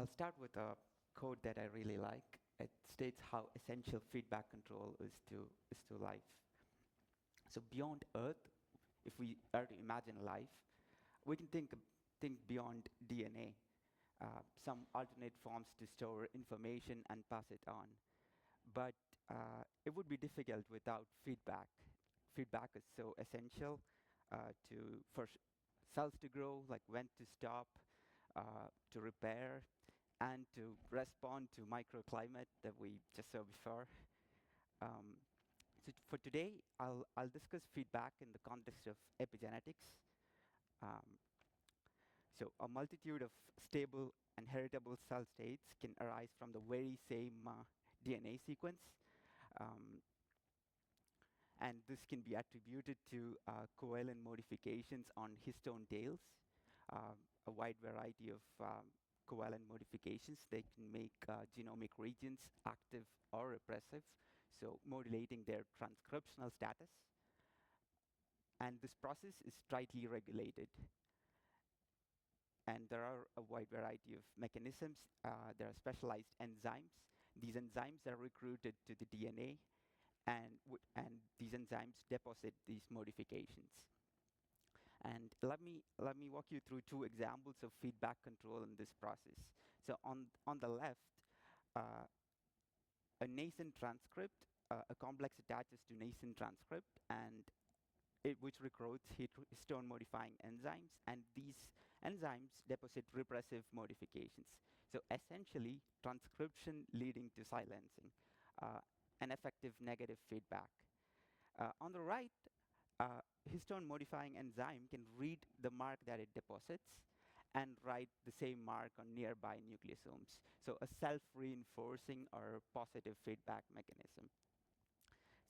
start with a quote that I really like. It states how essential feedback control is to life. So beyond Earth, if we are to imagine life, we can think beyond DNA, some alternate forms to store information and pass it on. But it would be difficult without feedback. Feedback is so essential for cells to grow, like when to stop, to repair, and to respond to microclimate that we just saw before. So for today, I'll discuss feedback in the context of epigenetics. Um, so a multitude of stable and heritable cell states can arise from the very same DNA sequence. Um, and this can be attributed to covalent modifications on histone tails, a wide variety of covalent modifications. They can make genomic regions active or repressive, so modulating their transcriptional status. And this process is tightly regulated. And there are a wide variety of mechanisms. There are specialized enzymes. These enzymes are recruited to the DNA, and these enzymes deposit these modifications. And let me walk you through two examples of feedback control in this process. So on the left, a nascent transcript, a complex attaches to nascent transcript, and which recruits histone-modifying enzymes, and these enzymes deposit repressive modifications. So essentially, transcription leading to silencing, an effective negative feedback. On the right, histone-modifying enzyme can read the mark that it deposits and write the same mark on nearby nucleosomes. So a self-reinforcing or positive feedback mechanism.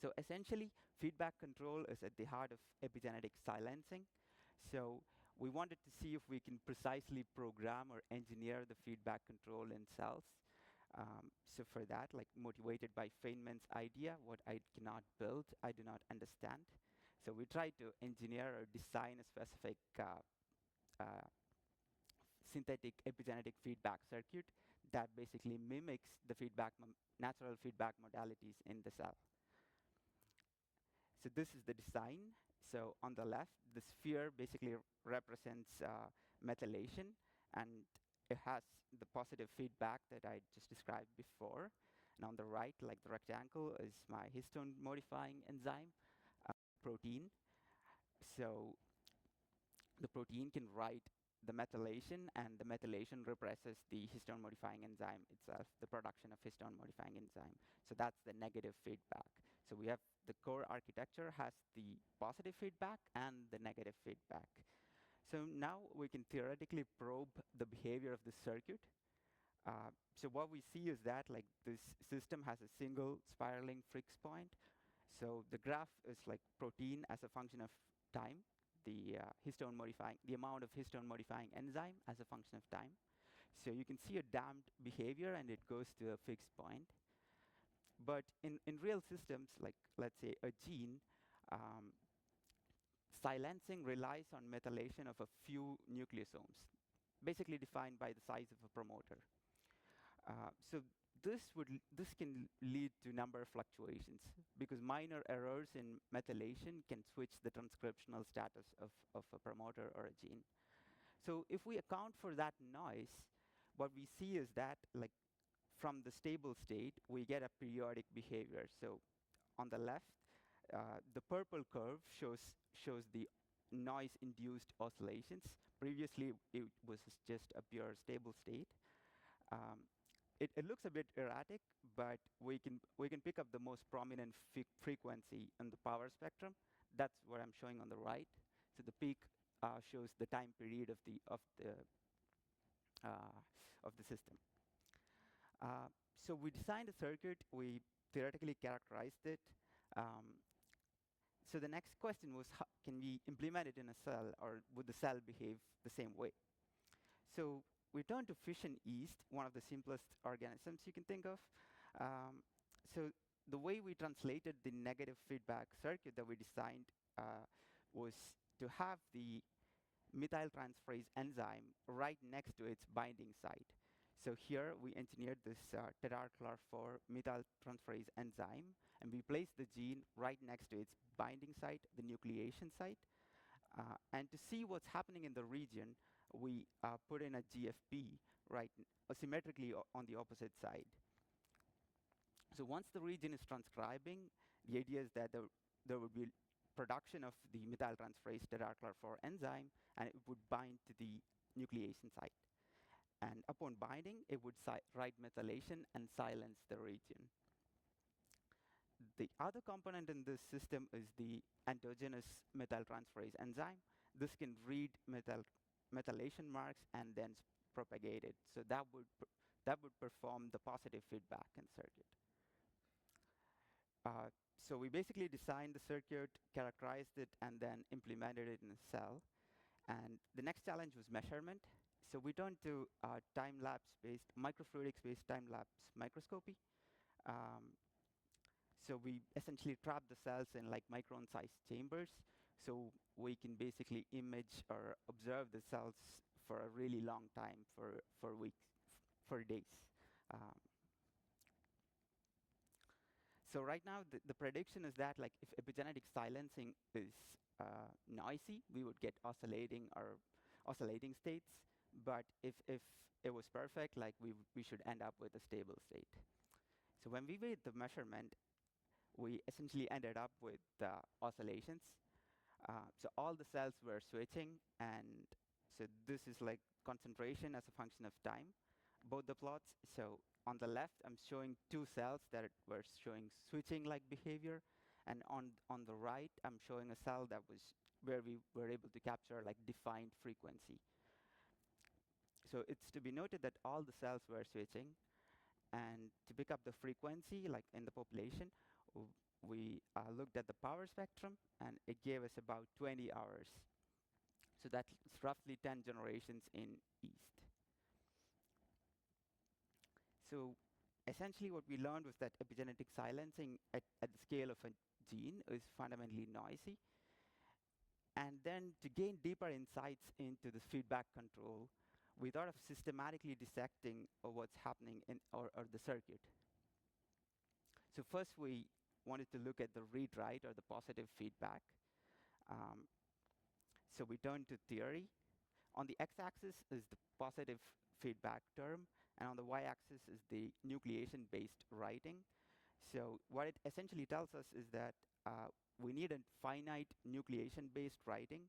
So essentially, feedback control is at the heart of epigenetic silencing. So we wanted to see if we can precisely program or engineer the feedback control in cells. So for that, like motivated by Feynman's idea, what I cannot build, I do not understand. So we tried to engineer or design a specific synthetic epigenetic feedback circuit that basically mimics the natural feedback modalities in the cell. So this is the design. So on the left, the sphere basically represents methylation, and it has the positive feedback that I just described before. And on the right, like the rectangle, is my histone-modifying enzyme, protein. So the protein can write the methylation, and the methylation represses the histone-modifying enzyme itself, the production of histone-modifying enzyme. So that's the negative feedback. So we have the core architecture has the positive feedback and the negative feedback. So now we can theoretically probe the behavior of the circuit. So what we see is that like this system has a single spiraling fix point. So the graph is like protein as a function of time, the amount of histone-modifying enzyme as a function of time. So you can see a damped behavior, and it goes to a fixed point. But in real systems, like let's say a gene, silencing relies on methylation of a few nucleosomes, basically defined by the size of a promoter. So this can lead to number fluctuations, because minor errors in methylation can switch the transcriptional status of a promoter or a gene. So if we account for that noise, what we see is that like from the stable state, we get a periodic behavior. So on the left, the purple curve shows the noise-induced oscillations. Previously, it was just a pure stable state. It looks a bit erratic, but we can pick up the most prominent frequency in the power spectrum. That's what I'm showing on the right. So the peak shows the time period of the system. So we designed a circuit. We theoretically characterized it. So the next question was, how can we implement it in a cell, or would the cell behave the same way? So we turned to fission yeast, one of the simplest organisms you can think of. So the way we translated the negative feedback circuit that we designed was to have the methyltransferase enzyme right next to its binding site. So here we engineered this tetrachlor-4 methyltransferase enzyme, and we placed the gene right next to its binding site, the nucleation site. And to see what's happening in the region, we put in a GFP right symmetrically on the opposite side. So once the region is transcribing, the idea is that there would be production of the methyltransferase tetrachlor-4 enzyme, and it would bind to the nucleation site. And upon binding, it would write methylation and silence the region. The other component in this system is the endogenous methyltransferase enzyme. This can read methylation marks and then propagate it. So that would perform the positive feedback in circuit. So we basically designed the circuit, characterized it, and then implemented it in a cell. And the next challenge was measurement. So we turned to time-lapse-based, microfluidics-based time-lapse microscopy. So we essentially trap the cells in like micron-sized chambers, so we can basically image or observe the cells for a really long time, for weeks, for days. So right now, the prediction is that like if epigenetic silencing is noisy, we would get oscillating states. But if it was perfect, like we should end up with a stable state. So when we made the measurement, we essentially ended up with oscillations. So all the cells were switching, and so this is like concentration as a function of time, both the plots. So on the left, I'm showing two cells that were showing switching-like behavior, and on the right, I'm showing a cell that was where we were able to capture like defined frequency. So it's to be noted that all the cells were switching, and to pick up the frequency, like in the population, we looked at the power spectrum, and it gave us about 20 hours. So that's roughly 10 generations in yeast. So essentially what we learned was that epigenetic silencing at the scale of a gene is fundamentally noisy. And then to gain deeper insights into this feedback control, we thought of systematically dissecting what's happening in or the circuit. So first we wanted to look at the read-write or the positive feedback. So we turned to theory. On the x-axis is the positive feedback term, and on the y-axis is the nucleation-based writing. So what it essentially tells us is that we need a finite nucleation-based writing,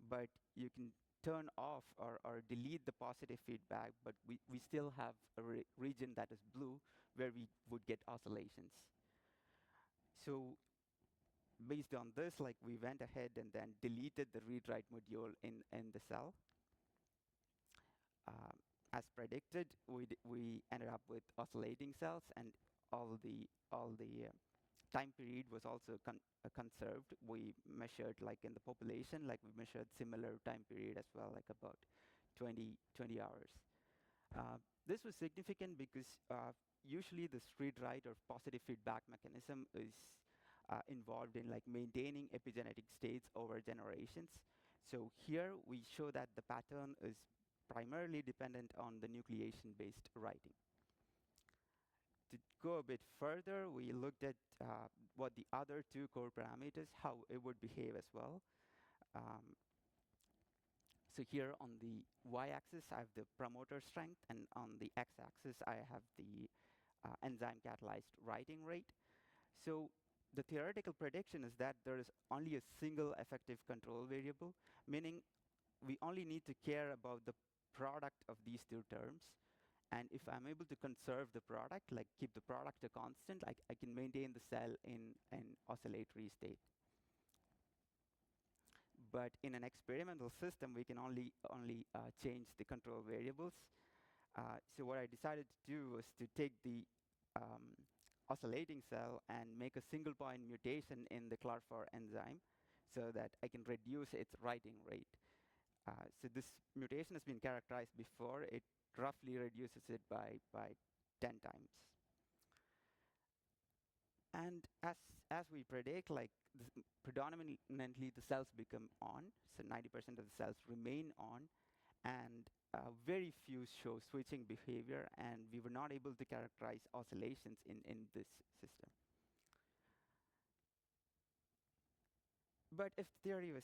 but you can turn off or delete the positive feedback, but we still have a region that is blue where we would get oscillations. So based on this, like we went ahead and then deleted the read-write module in the cell. As predicted, we ended up with oscillating cells, and all the time period was also conserved. We measured like in the population, like we measured similar time period as well, like about 20 hours. This was significant because usually this read-write or positive feedback mechanism is involved in like maintaining epigenetic states over generations. So here we show that the pattern is primarily dependent on the nucleation-based writing. To go a bit further, we looked at what the other two core parameters, how it would behave as well. So here on the y-axis, I have the promoter strength, and on the x-axis, I have the enzyme-catalyzed writing rate. So the theoretical prediction is that there is only a single effective control variable, meaning we only need to care about the product of these two terms. And if I'm able to conserve the product, like keep the product a constant, I can maintain the cell in an oscillatory state. But in an experimental system, we can only change the control variables. So what I decided to do was to take the oscillating cell and make a single point mutation in the CLAR4 enzyme so that I can reduce its writing rate. So this mutation has been characterized before. It roughly reduces it by 10 times. And as we predict, like predominantly the cells become on, so 90% of the cells remain on, and very few show switching behavior, and we were not able to characterize oscillations in this system. But if the theory was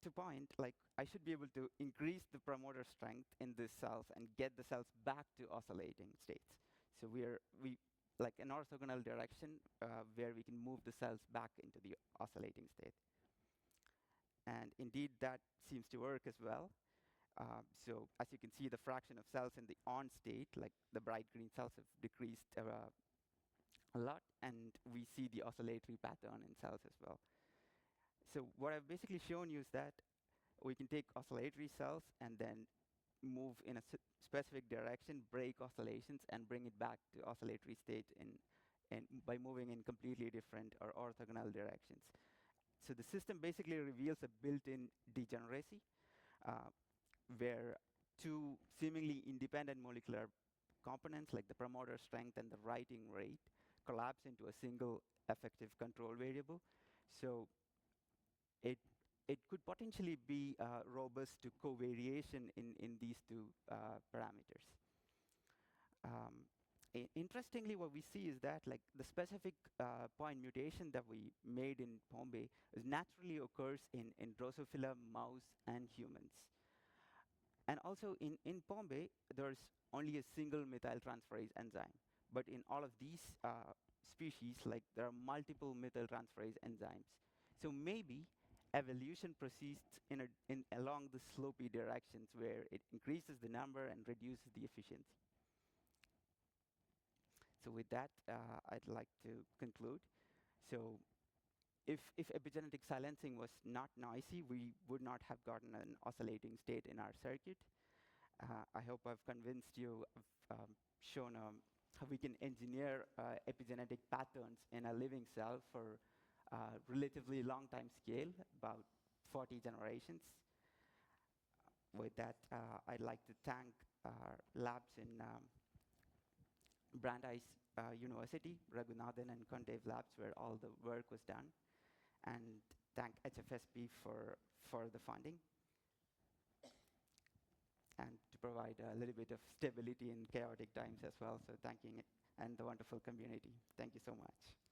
to point, like, I should be able to increase the promoter strength in these cells and get the cells back to oscillating states. So we like an orthogonal direction where we can move the cells back into the oscillating state. And indeed, that seems to work as well. So as you can see, the fraction of cells in the on state, like the bright green cells, have decreased a lot, and we see the oscillatory pattern in cells as well. So what I've basically shown you is that we can take oscillatory cells and then move in a specific direction, break oscillations, and bring it back to oscillatory state by moving in completely different or orthogonal directions. So the system basically reveals a built-in degeneracy, where two seemingly independent molecular components, like the promoter strength and the writing rate, collapse into a single effective control variable. So it could potentially be robust to covariation in these two parameters. Interestingly, what we see is that, like, the specific point mutation that we made in Pombe naturally occurs in Drosophila, mouse, and humans. And also in Pombe, there's only a single methyltransferase enzyme. But in all of these species, like, there are multiple methyltransferase enzymes. So maybe evolution proceeds along the slopey directions where it increases the number and reduces the efficiency. So with that, I'd like to conclude. So if epigenetic silencing was not noisy, we would not have gotten an oscillating state in our circuit. I hope I've convinced you, I've shown how we can engineer epigenetic patterns in a living cell for relatively long time scale, about 40 generations. With that, I'd like to thank our labs in Brandeis University, Raghunathan and Kondev labs, where all the work was done, and thank HFSP for the funding and to provide a little bit of stability in chaotic times as well. So thanking it and the wonderful community. Thank you so much.